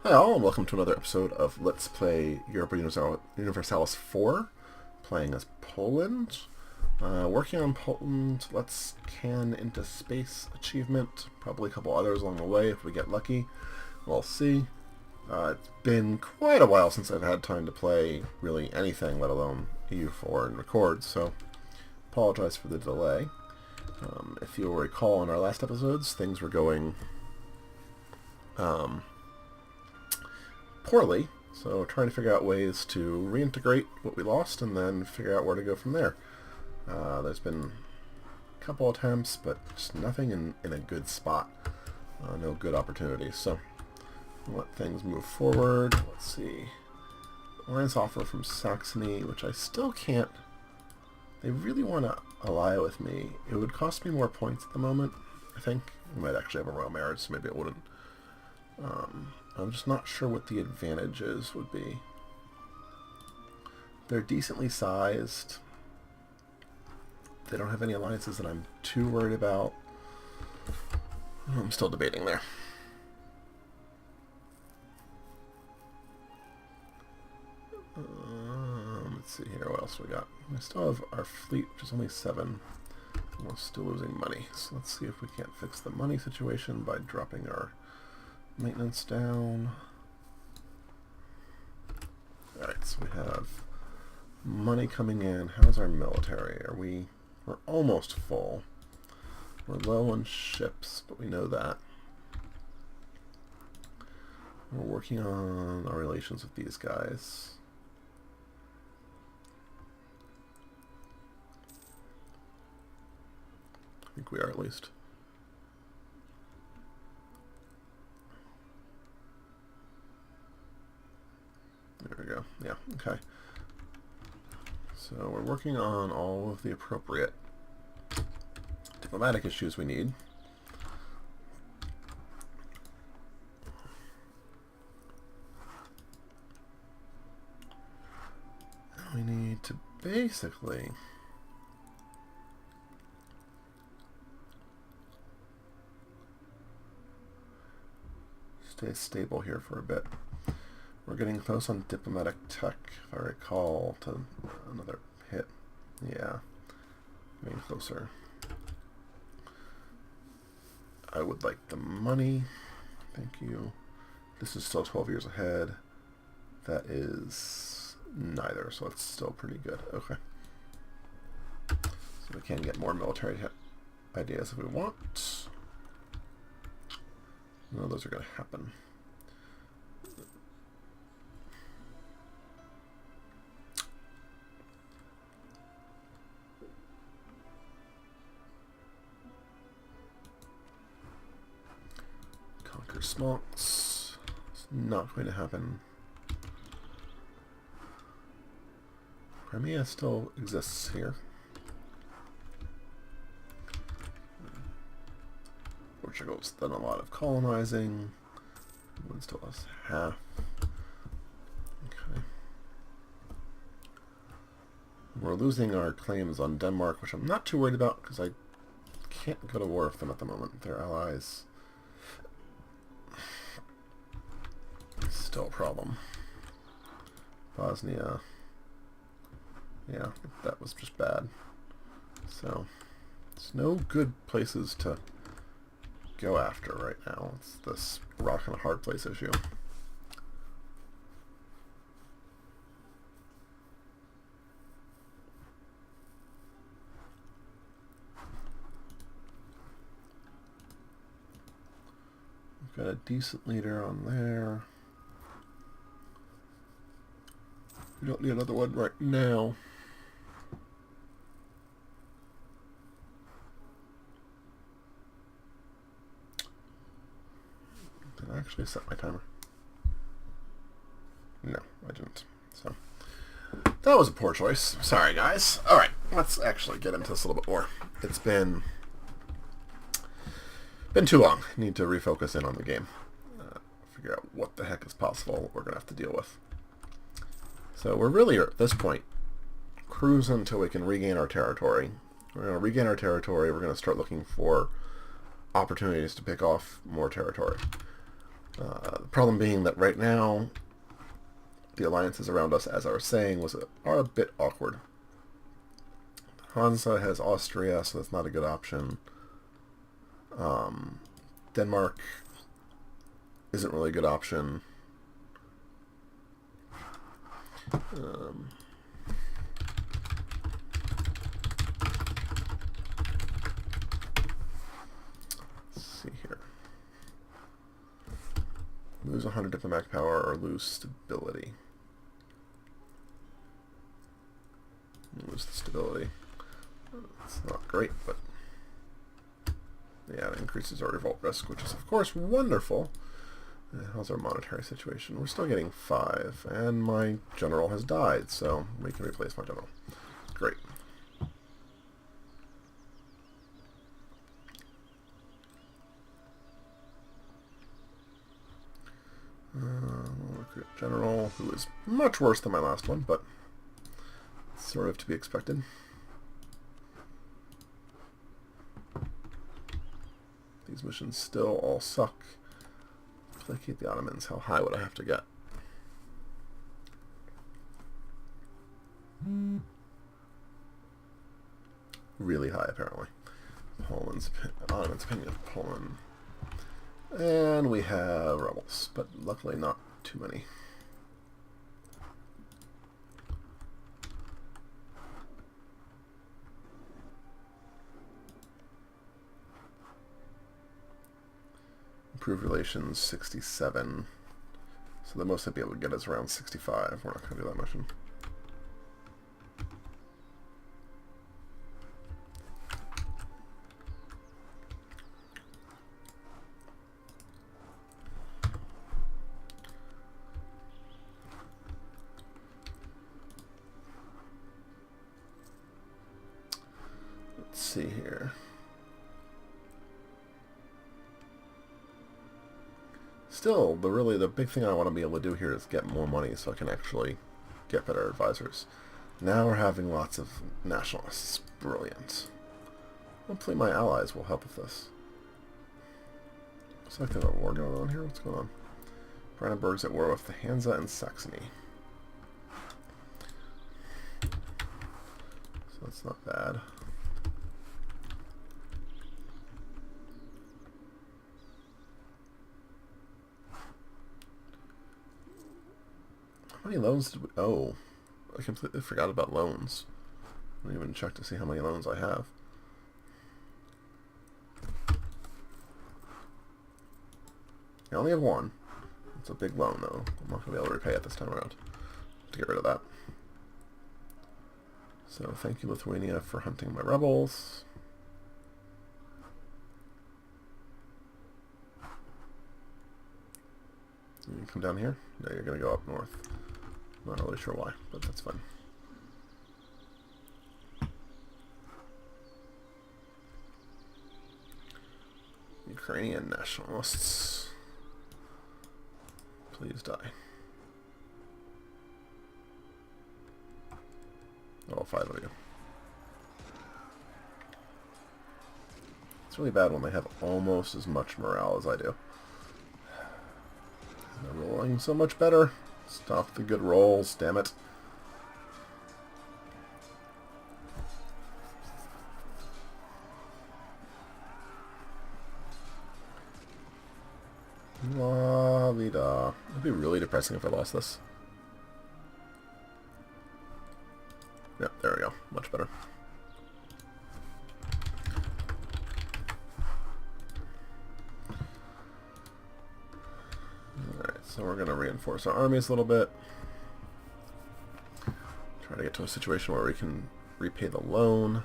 Hi all, and welcome to another episode of Let's Play Europa Universalis 4, playing as Poland. Working on Poland, Let's Can into Space achievement, probably a couple others along the way if we get lucky. We'll see. It's been quite a while since I've had time to play really anything, let alone EU4 and record, so apologize for the delay. If you'll recall in our last episodes, things were going poorly, so trying to figure out ways to reintegrate what we lost and then figure out where to go from there. There's been a couple attempts, but just nothing in a good spot. No good opportunities, so let things move forward. Let's see. Alliance offer from Saxony, which I still can't... They really want to ally with me. It would cost me more points at the moment, I think. We might actually have a royal marriage, so maybe it wouldn't. I'm just not sure what the advantages would be. They're decently sized. They don't have any alliances that I'm too worried about. I'm still debating there. Let's see here, what else we got? We still have our fleet, which is only 7. And we're still losing money. So let's see if we can't fix the money situation by dropping our maintenance down. Alright, so we have money coming in. How's our military? We're almost full. We're low on ships, but we know that. We're working on our relations with these guys. I think we are, at least. There we go. Yeah, okay. So we're working on all of the appropriate diplomatic issues we need. We need to basically stay stable here for a bit. We're getting close on diplomatic tech, if I recall, to another hit. Yeah, getting closer. I would like the money. Thank you. This is still 12 years ahead. That is neither, so it's still pretty good. Okay. So we can get more military ideas if we want. No, those are going to happen. Conquer smokes. It's not going to happen. Crimea still exists here. Portugal's done a lot of colonizing. England still has half. Okay. We're losing our claims on Denmark, which I'm not too worried about because I can't go to war with them at the moment. They're allies. Still a problem. Bosnia. Yeah, that was just bad. So, there's no good places to go after right now. It's this rock and a hard place issue. We've got a decent leader on there. We don't need another one right now. Did I actually set my timer? No, I didn't. So that was a poor choice. Sorry, guys. All right, let's actually get into this a little bit more. It's been too long. Need to refocus in on the game. Figure out what the heck is possible, what we're going to have to deal with. So we're really, at this point, cruising until we can regain our territory. We're going to regain our territory. We're going to start looking for opportunities to pick off more territory. The problem being that right now, the alliances around us, as I was saying, are a bit awkward. Hansa has Austria, so that's not a good option. Denmark isn't really a good option. Let's see here. Lose 100 diplomatic power or lose stability. Lose the stability. It's not great, but yeah, it increases our revolt risk, which is of course wonderful. How's our monetary situation? We're still getting 5, and my general has died, so we can replace my general. Great. Recruit general, who is much worse than my last one, but sort of to be expected. These missions still all suck. Placate the Ottomans. How high would I have to get? Really high, apparently. Ottomans' opinion of Poland. And we have rebels, but luckily not too many. Improved relations, 67. So the most I'd be able to get is around 65. We're not going to do that mission. Let's see here. Still, the big thing I want to be able to do here is get more money so I can actually get better advisors. Now we're having lots of nationalists. Brilliant. Hopefully my allies will help with this. Looks like there's a war going on here. What's going on? Brandenburg's at war with the Hansa and Saxony. So that's not bad. How many loans did we... Oh, I completely forgot about loans. I didn't even check to see how many loans I have. I only have one. It's a big loan, though. I'm not going to be able to repay it this time around. To get rid of that. So thank you, Lithuania, for hunting my rebels. You can come down here? No, you're going to go up north. Not really sure why, but that's fine. Ukrainian nationalists. Please die. All 5 of you. It's really bad when they have almost as much morale as I do. They're rolling so much better. Stop the good rolls, damn it. La-di-da. It'd be really depressing if I lost this. Yep, there we go. Much better. Alright, so we're going to reinforce our armies a little bit. Try to get to a situation where we can repay the loan.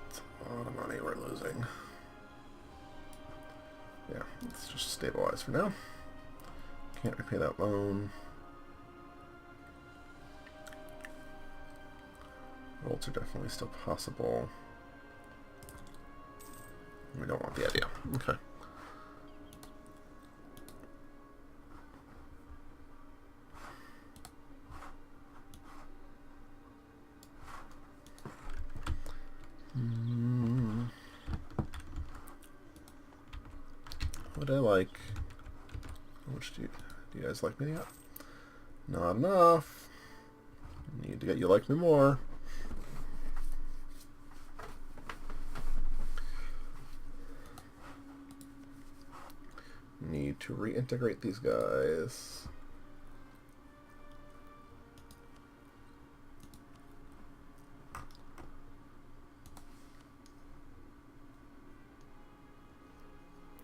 It's a lot of money we're losing. Yeah, let's just stabilize for now. Can't repay that loan. Rolls are definitely still possible. We don't want the idea. Okay. What I like. Which do you guys like me yet? Not enough. Need to get you like me more. Need to reintegrate these guys.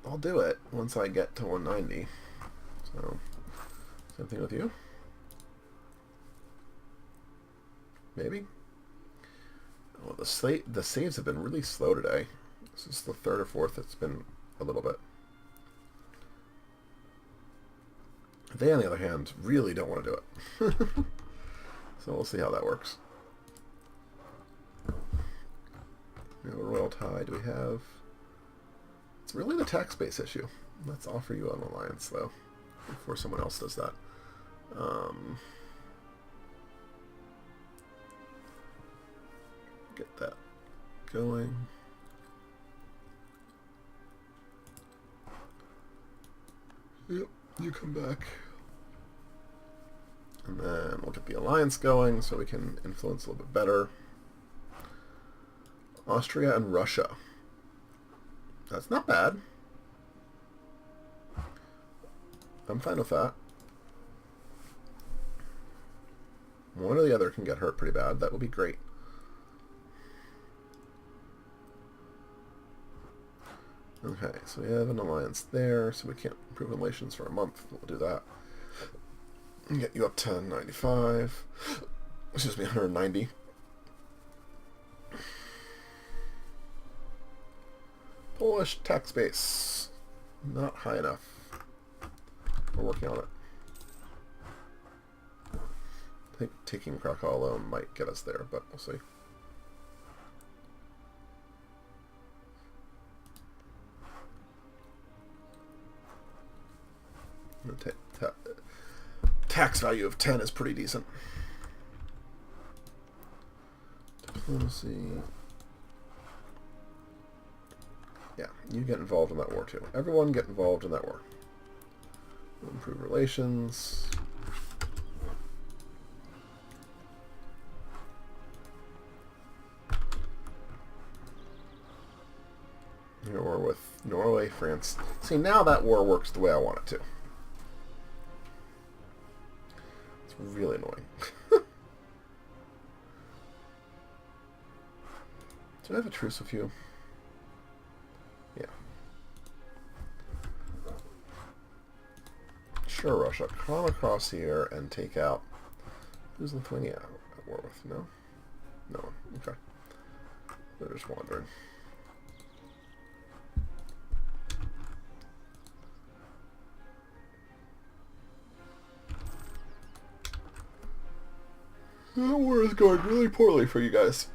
I'll do it once I get to 190. So, same thing with you. Maybe. Oh, the saves have been really slow today. This is the third or fourth. It's been a little bit. They, on the other hand, really don't want to do it. So we'll see how that works. No royal tie. Do we have... It's really the tax base issue. Let's offer you an alliance, though, before someone else does that. Get that going. Yep, you come back. And then we'll get the alliance going so we can influence a little bit better. Austria and Russia. That's not bad. I'm fine with that. One or the other can get hurt pretty bad. That would be great. Okay, so we have an alliance there, so we can't improve relations for a month. We'll do that. And get you up to 95. Excuse me, 190. Polish tax base. Not high enough. We're working on it. I think taking Krakow alone might get us there, but we'll see. The tax value of 10 is pretty decent. Diplomacy. Yeah, you get involved in that war too. Everyone get involved in that war. We'll improve relations. War with Norway, France. See, now that war works the way I want it to. It's really annoying. Do I have a truce with you? Yeah. Sure, Russia. Come across here and take out... Who's Lithuania at war with? No? No one. Okay. They're just wandering. That war is going really poorly for you guys.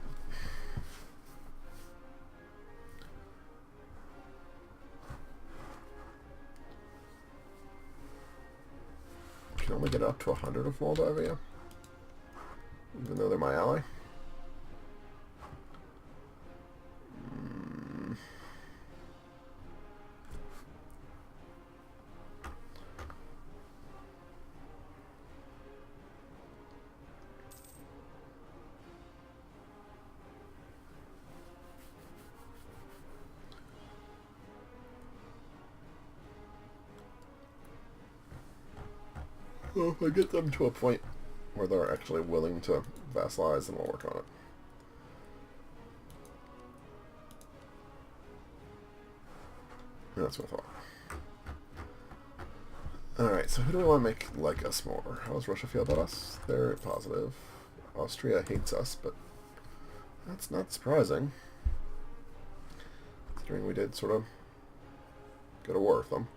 Can only get up to 100 of Moldavia, even though they're my ally. Well, if I get them to a point where they're actually willing to vassalize, then we'll work on it. That's what I thought. Alright, so who do we want to make like us more? How does Russia feel about us? They're positive. Austria hates us, but that's not surprising, considering we did sort of go to war with them.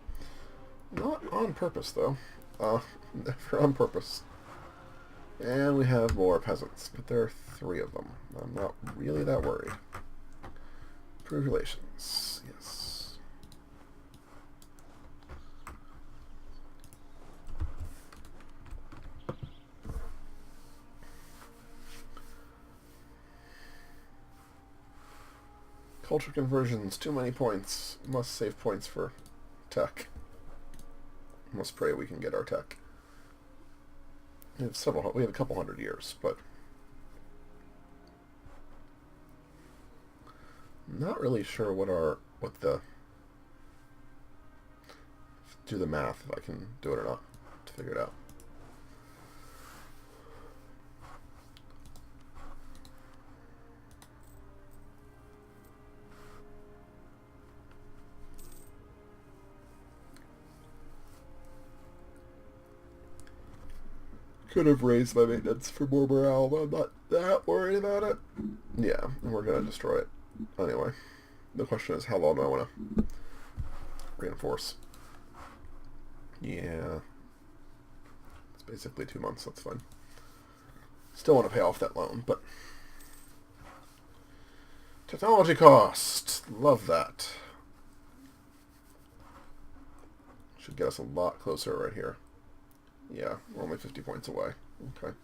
Not on purpose, though. Never on purpose. And we have more peasants, but there are 3 of them. I'm not really that worried. Improve relations, yes. Culture conversions, too many points. Must save points for tech. Let's pray we can get our tech. We have a couple hundred years, but not really sure do the math if I can do it or not to figure it out. Could have raised my maintenance for more morale, but I'm not that worried about it. Yeah, and we're going to destroy it. Anyway, the question is, how long do I want to reinforce? Yeah. It's basically 2 months, that's fine. Still want to pay off that loan, but... Technology cost! Love that. Should get us a lot closer right here. Yeah, we're only 50 points away. Okay.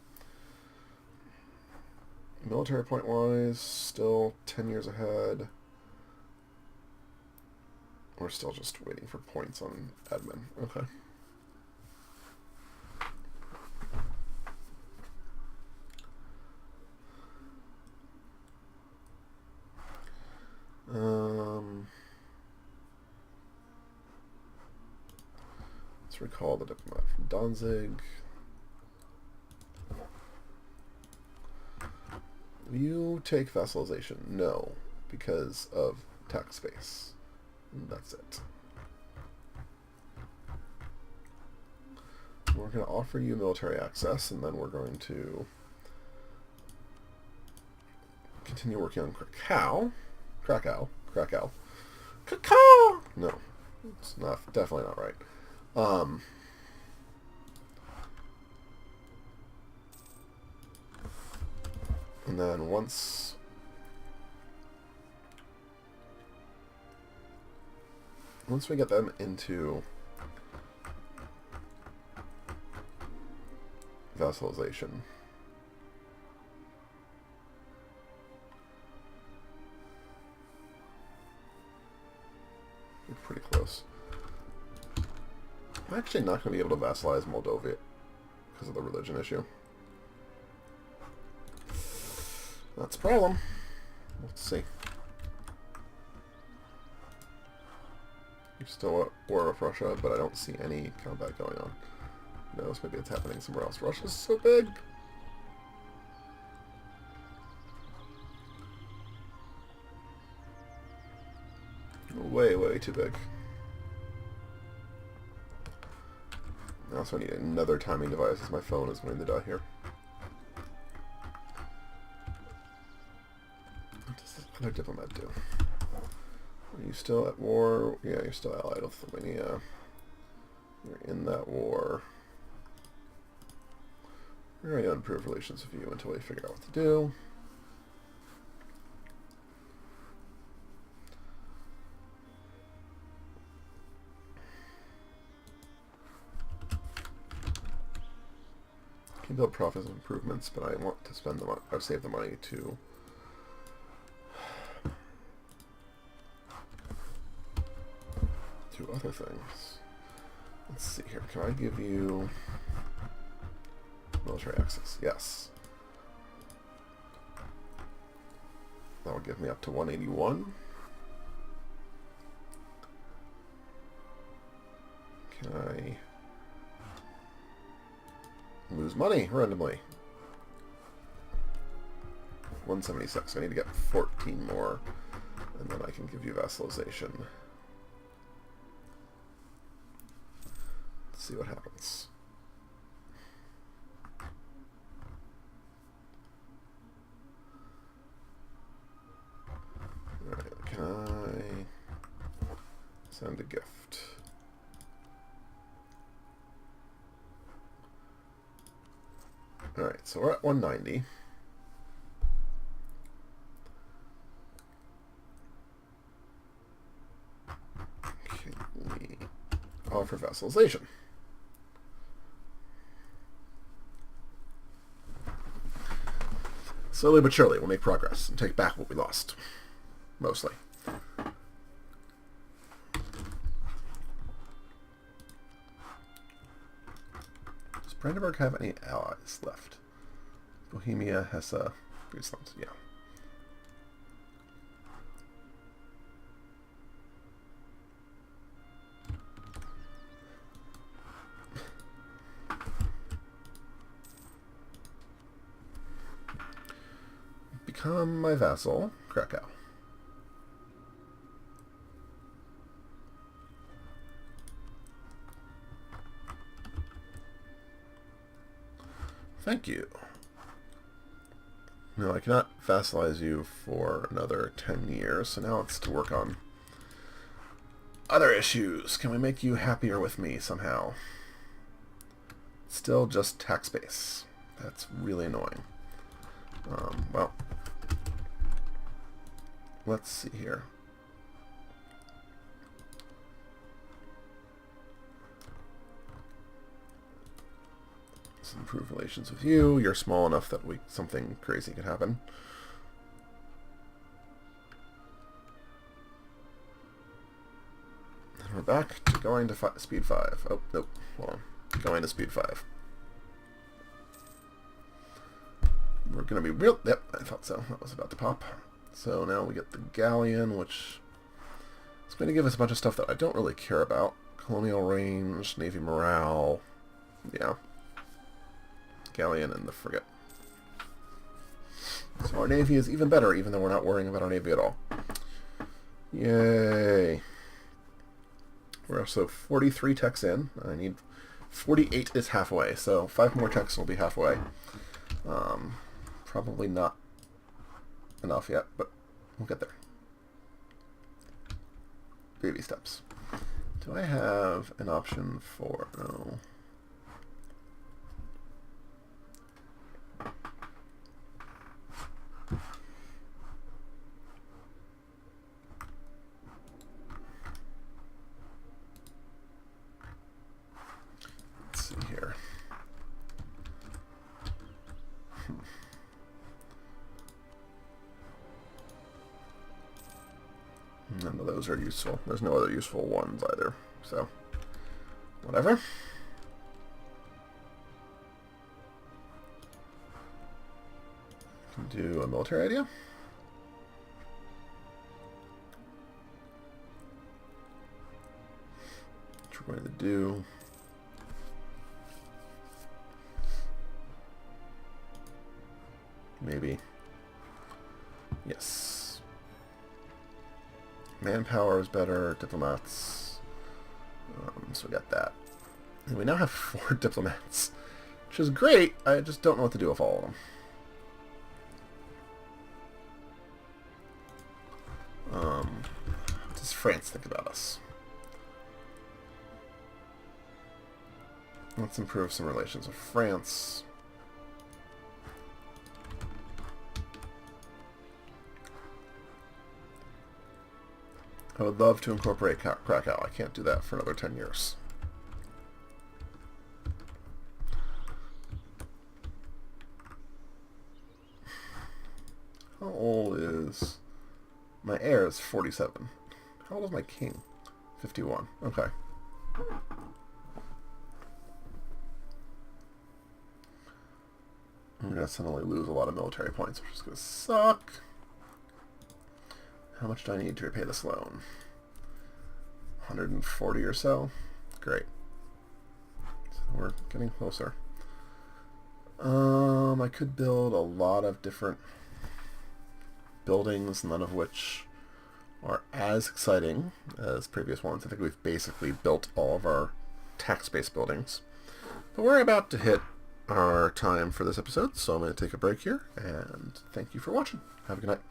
Military point-wise, still 10 years ahead. We're still just waiting for points on admin. Okay. Let's recall the diplomat from Danzig. Will you take vassalization? No, because of tax space. That's it. We're going to offer you military access, and then we're going to continue working on Krakow. Cacao. No, it's not. Definitely not right. And then once we get them into vassalization, we're pretty close. I'm actually not going to be able to vassalize Moldova because of the religion issue. That's a problem. Let's see. You're still at war with Russia, but I don't see any combat going on. Who knows? Maybe it's happening somewhere else. Russia's so big. Way, way too big. I also need another timing device as my phone is going to die here. What does this other diplomat do? Are you still at war? Yeah, you're still allied with Lithuania. You're in that war. We're going to improve relations with you until we figure out what to do. Can build profits and improvements, but I want to spend the money, or save the money to do other things. Let's see here. Can I give you military access? Yes. That will give me up to 181. Can I lose money randomly? 176. I need to get 14 more, and then I can give you vassalization. Let's see what happens. Alright, can I send a gift? Alright, so we're at 190. Can we offer vassalization? Slowly but surely, we'll make progress and take back what we lost. Mostly. Brandenburg have any allies left? Bohemia, Hesse, Friesland, yeah. Become my vassal, Krakow. Thank you. No, I cannot vassalize you for another 10 years, so now it's to work on other issues. Can we make you happier with me somehow? Still just tax base. That's really annoying. Well, let's see here. Let's improve relations with you. You're small enough that something crazy could happen. And we're back to going to speed 5. Oh, nope. Hold on. Going to speed 5. We're going to be real... Yep, I thought so. That was about to pop. So now we get the galleon, which is going to give us a bunch of stuff that I don't really care about. Colonial range, Navy morale. Yeah. Galleon and the frigate. So our Navy is even better, even though we're not worrying about our Navy at all. Yay. We're also 43 techs in. I need 48 is halfway, so 5 more techs will be halfway. Probably not enough yet, but we'll get there. Baby steps. Do I have an option for... No. Let's see here. None of those are useful. There's no other useful ones either. So, whatever. Can do a military idea. Which we're going to do. Maybe. Yes. Manpower is better, diplomats. So we got that. And we now have 4 diplomats, which is great. I just don't know what to do with all of them. What does France think about us? Let's improve some relations with France. I would love to incorporate Krakow. I can't do that for another 10 years. How old is... My heir is 47. How old is my king? 51. Okay. I'm going to suddenly lose a lot of military points, which is going to suck. How much do I need to repay this loan? 140 or so? Great. So we're getting closer. I could build a lot of different buildings, none of which are as exciting as previous ones. I think we've basically built all of our tax-based buildings. But we're about to hit our time for this episode, so I'm going to take a break here, and thank you for watching. Have a good night.